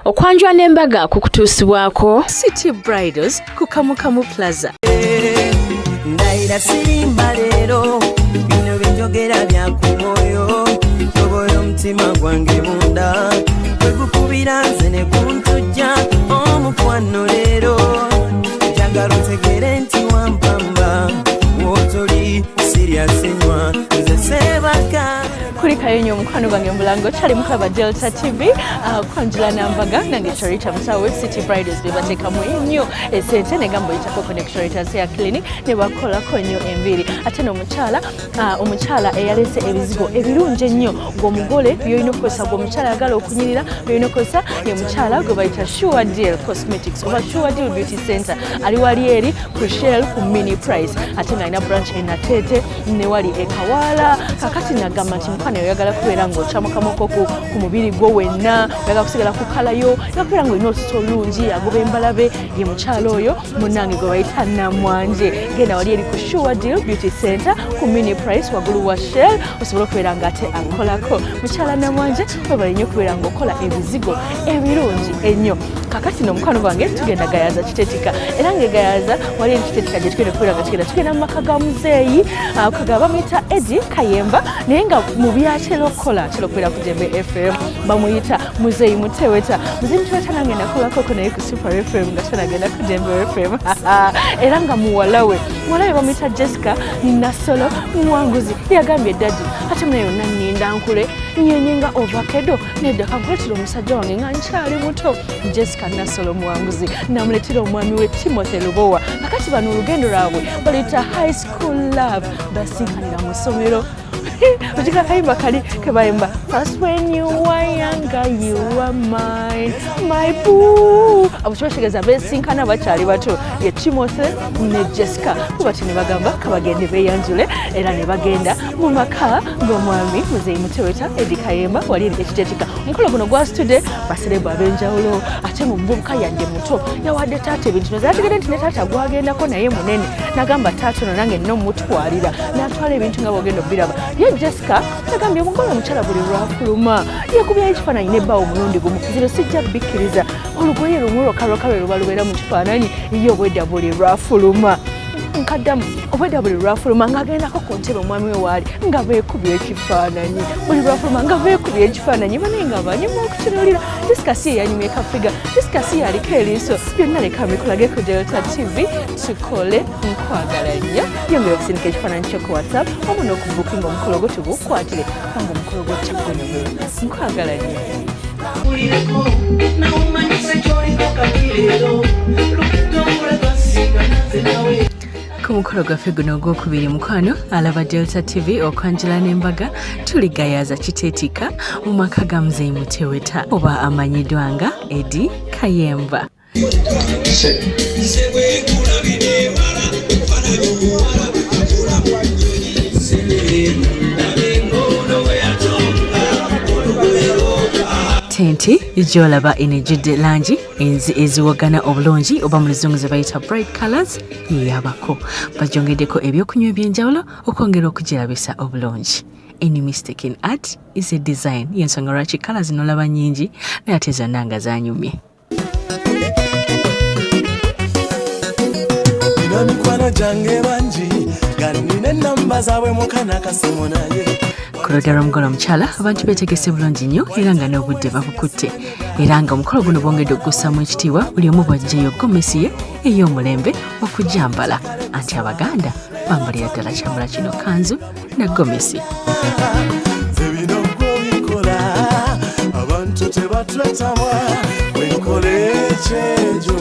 Okwanjula n'embaga kukutuusibwako City Bridals ku Kamukamu Plaza. Ndaira sirimba leero bino binjogera bya ku mwoyo toboyo omutima gwange munda kwegukubira nze ne kuntujja omukwano leero njagala otegere nti wampamba wotoli serious nnyo nze seebaka kuri kayonyo omukwano gwange mulango kyali mukaba Delta TV kwanjula n'embaga nange Charita Musawe City Bridals bebateekamu ennyo esente negambo yitako Connectoritas ya clinic ne bakolako nnyo enviiri ate omukyala eyalese ebizigo ebirungi ennyo ng'omugole byolina okukozesa ng'omukyala ayagala okunyirira byolina okukozesa ye mukyala gwe bayita Sure Deal Cosmetics oba Sure Deal Beauty Center ali wali eri ku Shell ku mini price ate ng'alina branch Natete ne wali Kawala kakati nagamba nti mukwana oyagala kubeera ng'okyamukamoko ku mubiri gwo wenna oyagala kusigala ku kalayo oyagala kubeera ng'olina olususu olulungi agoba embalabe ye mukyala oyo munnange gwe bayita Namwanje genda wali eri ku Sure Deal Beauty Center ku mini price waggulu wa Shell osobola okubeera ng'ate akolako mukyala Namwanje webale nnyo okubeera ng'okola ebizigo ebirungi ennyo kakati n'omukwano gwange tugenda gayaza kitetika era ng'egayaza wali eri kitetika gye tugenda okubeera nga tugenda mu maka ga muzeeyi kagaba bamuyita Eddie Kayemba naye nga mu byatera okukola atera okubeera ku Dembe FM bamuyita muzeeyi Muteweta nange nakolako naye ku Super FM nga tanagenda ku Dembe FM era nga muwalawe bamuyita Jessica Nasolo muwanguzi yagambye Daddy ate muna yonna nninda nkule nyenyenga ovacado nedda kankuletera omusajja wange nga nkyali muto Jessica Nasolo muwanguzi namuletera omwami we Timothy Lubowa kakati bano olugendo lwabwe baluyita High School Love basinkanira mu ssomero ojika kayimba kali kebayimba first when you were younger you were mine my boo abukyosegeza besinkana bakyali bato ye Timothy ne Jessica kubati ne bagamba kabagende beyanjule era ne bagenda mu maka ng'omwami muzeeyi Muteweta Eddie Kayemba wali eri ekitetika omukolo guno gwa student basereba ab'enjawulo ate mu mbuka yadde muto yawadde taata ebintu nazategedde nti ne taata gwagendako naye munene nagamba taata ono nange nno mutwalira n'atwala ebintu nga bwogenda obbiraba ye Jessica nagambye omugole omukyala buli lwafuluma yakubyayo ekifaananyi n'ebbaawo omulundi gumu zino sijja bikkiriza olugoye lumu lwokalwoka lwe luba lubeera mu kifaananyi ye obwedda buli lwafuluma nkaddamu obwedda buli lwafuluma ng'agendako ku ntebe omwami we waali nga beekubya ekifaananyi buli lwafuluma nga beekubya ekifaananyi banaye nga banyuma okukinuulira Jessica si ye yanyumya ekafiga Jessica si ye aliko eriiso byonna leka bikulage ku Delta TV tukole nkwagala nnyo yongera okusindika ekifaananyi kyo ku WhatsApp omu n'okubukinga omukolo gwo tugukwatire kanga omukolo gwo kyagonogolo nkwagala nnyo ku mukolo gwaffe guno ogwokubiri mukwano alaba Delta TV okwanjula n'embaga tuligayaza kiteetika mu maka ga muzeeyi Muteweta oba amanyiddwa nga Eddie Kayemba. Tenti gy'olaba enejjudde langi eziwagana obulungi oba mu luzungu ze bayita bright colors yeyabako bagyongeddeko ebyokunywa eby'enjawulo okwongera okugirabisa obulungi. Any mistake in art is a design y'ensonga lwaki colors nolaba nnyingi naye ate zonna nga zanyumye. Mikwano gyange bangi nga nina ennamba zaabwe mukana kasimu naye ku ludda lw'omugole omukyala abantu beetegese bulungi nnyo era nga n'obudde babukutte era nga omukolo guno bwongedde okuggusaamu ekitiibwa buli omu bw'aggyayo gomesi ye ey'omulembe okujambala anti Abaganda bambalira ddala kyambala kino kanzu ne gomesi. nze bino gw'obikola abantu tebatwetamwa bwenkola ekyejo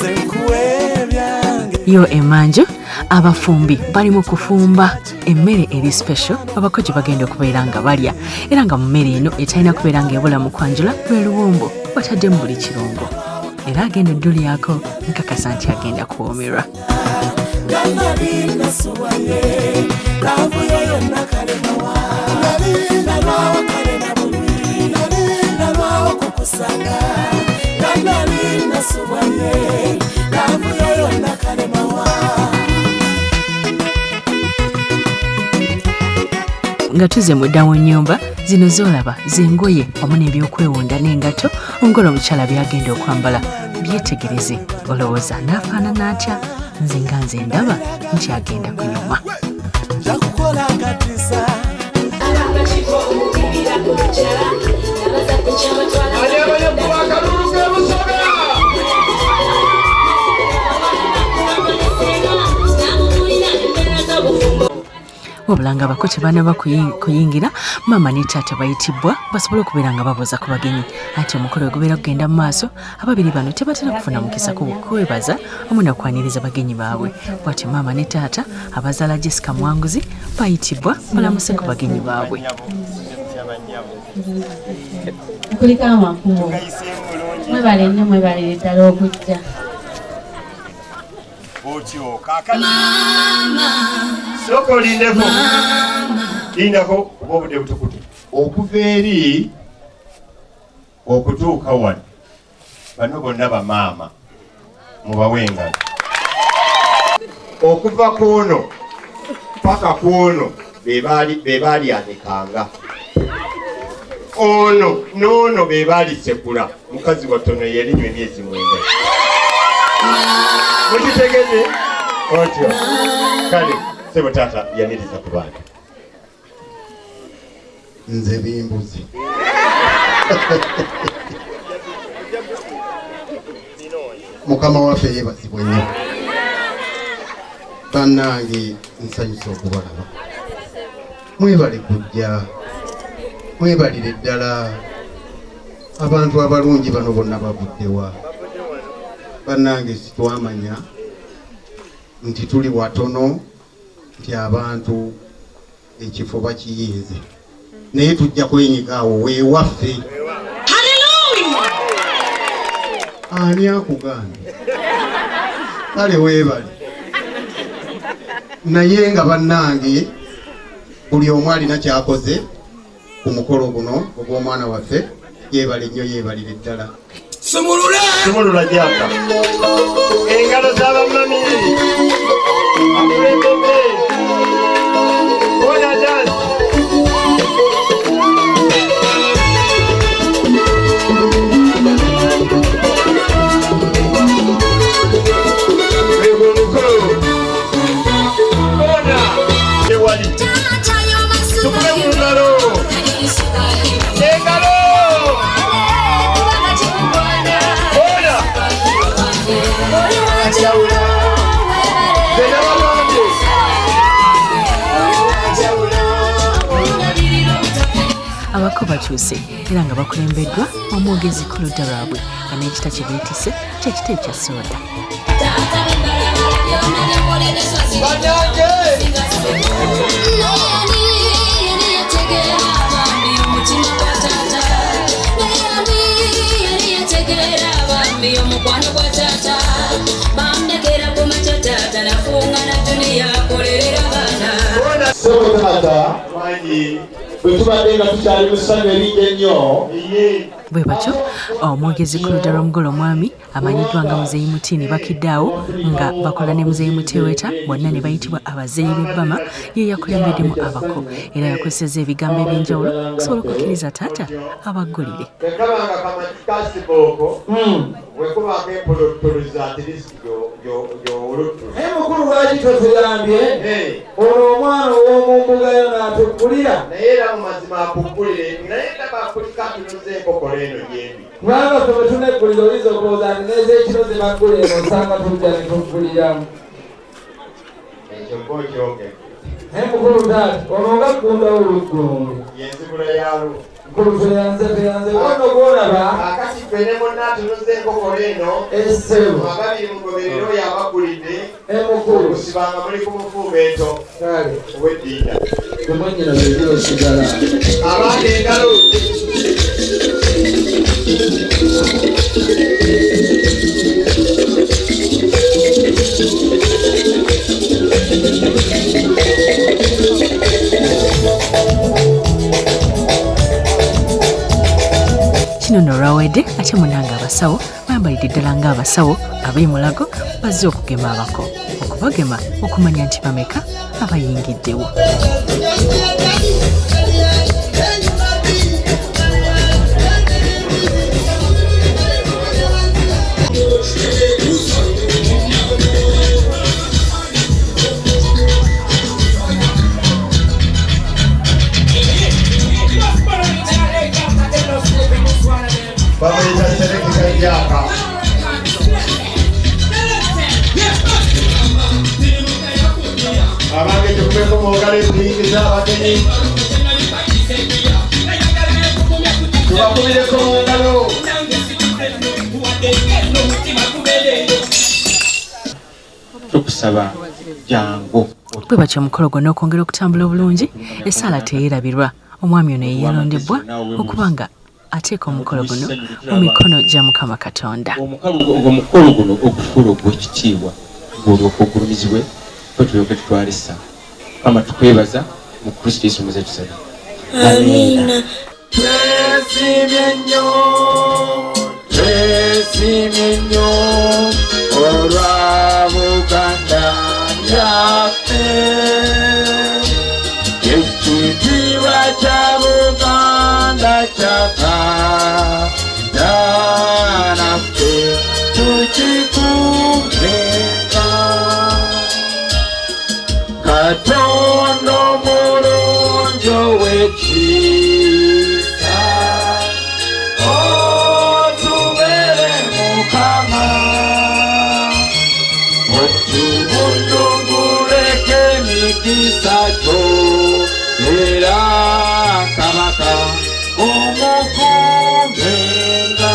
ze nkuwa ebyange yo emanju abafumbi bali mu kufumba emmere eri special abakozi bagenda okubeera nga balya era nga mu mmere eno etalina kubeera ng'ebula mu kwanjula lwe luwombo wataddemu buli kirungo era agenda eddulyako nkakasa nti agenda kuwoomerwa. Nga tuze mudda mu nnyumba zino z'olaba z'engoye wamu n'ebyokwewunda n'engato Omugole omukyala byagenda okwambala byetegereze olowooza n'afaanana atya nze nga nze ndaba nti agenda kunyuma njakukola akatisa wabula nga bako tebanaba kuyingira maama ne taata bayitibwa basobole okubeera nga babuuza ku bagenyi ati omukolo gubeera kugenda mu maaso ababiri bano tebatera kufuna mukisa kwebaza wamu nakwaniriza bagenyi baabwe bwatyo maama ne taata abazaala Jessica Mwanguzi bayitibwa balamuse ku bagenyi baabwe kuliko amakubo mwebale nnyo mwebalire ddala okujja otyo kakati sooka olindeko lindako oba obudde butukutu okuva eri okutuuka wano bano bonna bamaama mubawengalo okuva kuno paka kuno bebaali anikanga ono noono bebaali sekula mukazi watono yerinywa emyezi 9 mukitegeze otyo kale sebo taata yaniriza ku baana nze bimbuzi mukama waffe yeebazibwe nnyo bannange nsanyusa okubalaba mwebale kujja mwebalire ddala abantu abalungi bano bonna bavuddewa bannange sitwamanya nti tuli watono nti abantu ekifo bakiyinze naye tujja kwenyigaawo weewaffe ani akuganda kale weebale naye nga bannange buli omu alina kyakoze ku mukolo guno ogw'omwana waffe yeebale nnyo yeebalire ddala sumulula jaka engalo z'abamami akulembebe ona dansi ona ewali tukule mu ngalo engalo abako bakyuse era nga bakulembeddwa omwogezi ku ludda lwabwe nga n'ekita kye beetise kyekita ekya sooda bwetubadde nga tukyali mu ssanyu eringi ennyo bwe batyo omwogezi ku ludda lw'omugole omwami amanyiddwa nga muzeeyi mutiini bakiddaawo nga bakola ne muzeeyi muteeweta bonna ne bayitibwa abazeeyi b'ebbama ye yakulembeddemu abako era yakozesezza ebigambo eby'enjawulo okusobola okukkiriza taata abaggulire tekabanga kamakikasibooko wekubanga empolotoloza atirisiti gy'oluttu naye mukulu lwaki totugambye olwo omwana ow'omumbugayo n'atuggulira naye era mu mazima akuggulire naye tabaakulika atunoza enkokolo eno gyembi kubanga ffe bwe tuneggulira oyinza okulowooza nti n'ez'ekiro ze baggulira eno osanga tujja ne tugguliramu ekyo gokyogedde naye mukulu taati ono nga ggundawo oluggulumwe yenzibula yaalwo kulutuyanze wano gwolaba akati gwe ne monna atunuza enkokolo eno essebo ababiri mugoberero yabagulidde emukulu kusibanga muli ku mufuubeeto kale ow'eddiina gemanyina zezira osigala abandi engalo kino nno olwawedde ate munanga abasawo bayambalidde ddala ng'abasawo ab'emulago bazze okugema abako okubagema okumanya nti bameka abayingiddewo selekita Ijaka. Abange tukweko mwogale kuyingiza abagenyi. Tubakubireko mu ngalo. Tukusaba jangu bwe batya omukolo gwonna okwongera okutambula obulungi essaala teyeerabirwa omwami ono yeyalondebwa okuba nga ateeka omukolo guno mu mikono gya Mukama Katonda. omukolo guno okufuula ogw'ekitiibwa ng'olwoka ogulumizibwe kwe tulyoke tutwala essaala. Mukama tukwebaza mu Kristo Yesu muze tusaba. Amiina. Twesimye nnyo olwa Buganda yaffe. Ekitiibwa kya Buganda kyakanda naffe tukikuumenga. Katonda omulungi ow'ekisa otubeere Mukama, otubundunguleko emikisa gyo era Kabaka omukuumenga.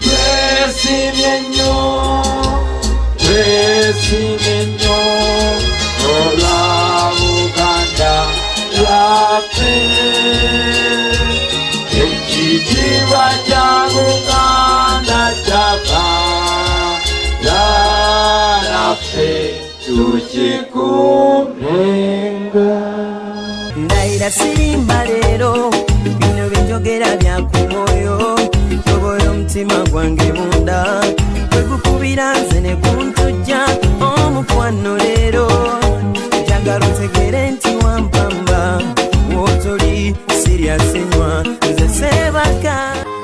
Twesimye nnyo olwa Buganda yaffe. Ekitiibwa kya Buganda kyakanda naffe tukikuumenga. Ndayira sirimba leero bino byenjogera bya ku mwoyo, tobola omutima gwange munda kwe gukubira nze ne guntujja omukwano leero njagala otegere nti